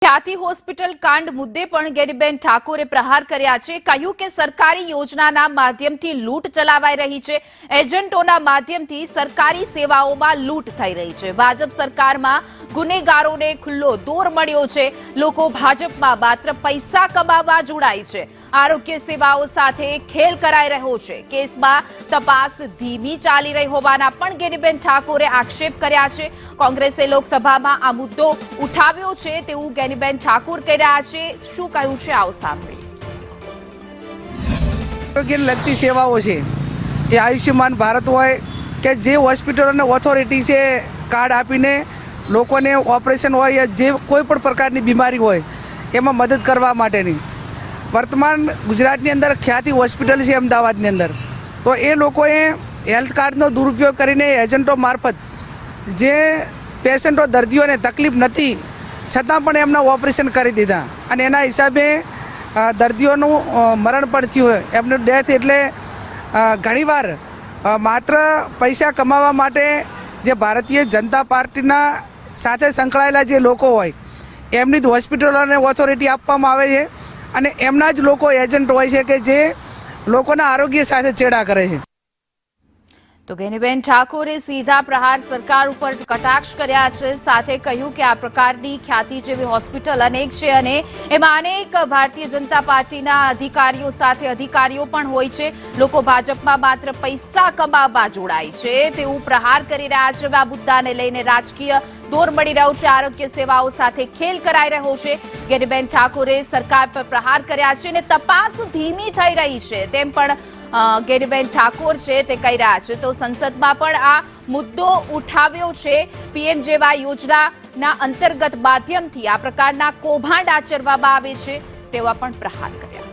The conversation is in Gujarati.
ખ્યાતિ હોસ્પિટલ કાંડ મુદ્દે પણ ગેનીબેન ઠાકોરે પ્રહાર કર્યા છે। કહ્યું કે સરકારી યોજનાના માધ્યમથી લૂંટ ચલાવાઈ રહી છે। એજન્ટોના માધ્યમથી સરકારી સેવાઓમાં લૂંટ થઈ રહી છે। ભાજપ સરકારમાં ગુનેગારોને ખુલ્લો દોર મળ્યો છે। લોકો ભાજપમાં માત્ર પૈસા કમાવા જોડાય છે। આરોગ્ય સેવાઓ સાથે ખેલ કરાઈ રહ્યો છે। કેસમાં તપાસ ધીમી ચાલી રહી હોવાના પણ ગેનીબેન ઠાકોરે આક્ષેપ કર્યા છે। કોંગ્રેસે લોકસભામાં આ મુદ્દો ઉઠાવ્યો છે તેવું ગેનીબેન ઠાકોર કહી રહ્યા છે। શું કહ્યું છે આવો સાંભળીએ। આરોગ્યને લગતી સેવાઓ છે એ આયુષ્યમાન ભારત હોય કે જે હોસ્પિટલોને ઓથોરિટી છે કાર્ડ આપીને લોકોને ઓપરેશન હોય યા જે કોઈ પણ પ્રકારની બીમારી હોય એમાં મદદ કરવા માટેની વર્તમાન ગુજરાતની અંદર ખ્યાતિ હોસ્પિટલ છે અમદાવાદની અંદર, તો એ લોકોએ હેલ્થ કાર્ડનો દુરુપયોગ કરીને એજન્ટો મારફત જે પેશન્ટો દર્દીઓને તકલીફ નથી છતાં પણ એમના ઓપરેશન કરી દીધા અને એના હિસાબે દર્દીઓનું મરણ પણ થયું। એમનું ડેથ એટલે ઘણીવાર માત્ર પૈસા કમાવા માટે જે ભારતીય જનતા પાર્ટીના સાથે સંકળાયેલા જે લોકો હોય એમની જ હોસ્પિટલોને ઓથોરિટી આપવામાં આવે છે અને એમના જ લોકો એજન્ટ હોય છે કે જે લોકોના આરોગ્ય સાથે ચેડા કરે છે। તો ગેનીબેન ઠાકોરે સીધા પ્રહાર સરકાર ઉપર કટાક્ષ કર્યા છે। સાથે કહ્યું કે આ પ્રકારની ખ્યાતિ જેવી હોસ્પિટલ અનેક છે અને એમાં અનેક ભારતીય જનતા પાર્ટીના અધિકારીઓ સાથે અધિકારીઓ પણ હોય છે। લોકો ભાજપમાં માત્ર પૈસા કમાવા જોડાય છે તેવું પ્રહાર કરી રહ્યા છે। આ મુદ્દાને લઈને રાજકીય દોર મળી રહ્યો છે। આરોગ્ય સેવાઓ સાથે ખેલ કરાઈ રહ્યો છે। ગેનીબેન ઠાકોરે સરકાર પર પ્રહાર કર્યા છે અને તપાસ ધીમી થઈ રહી છે તેમ પણ ગેનીબેન ઠાકોર છે તે કહી રહ્યા છે। તો સંસદમાં પણ આ મુદ્દો ઉઠાવ્યો છે। પીએમજેવાય યોજનાના અંતર્ગત માધ્યમથી આ પ્રકારના કૌભાંડ આચરવામાં આવે છે તેવા પણ પ્રહાર કર્યા।